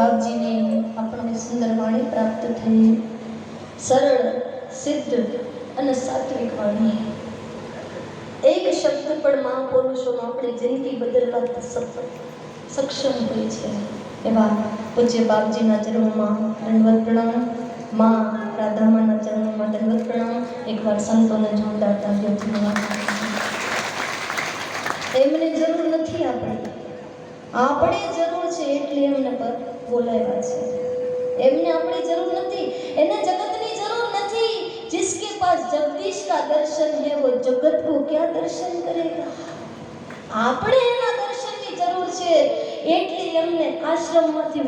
બાપજીને આપણને સુંદર વાણી પ્રાપ્ત થઈ, સરળ, સિદ્ધ અને સાત્વિક વાણી. એક શબ્દ પણ મહાપુરુષોમાં આપણી જિંદગી બદલવા સક્ષમ હોય છે. એવા પૂજ્ય બાપજીના ચરણોમાં દંડવત પ્રણામ, માં રાધામાના ચરણોમાં દંડવત પ્રણામ. એકવાર સંતોને જોરદાર તાળીઓથી ધન્યવાદ. એમને જરૂર નથી આપણે જરૂર છે એટલે એમને પર બોલાવ્યા છે. એમને આપણી જરૂર નથી, એને જગતની જરૂર નથી. जिसके पास जगदीश का दर्शन है वो जगत को क्या दर्शन करेगा. આપણે એના દર્શનની જરૂર છે એટલે એમને આશ્રમમાંથી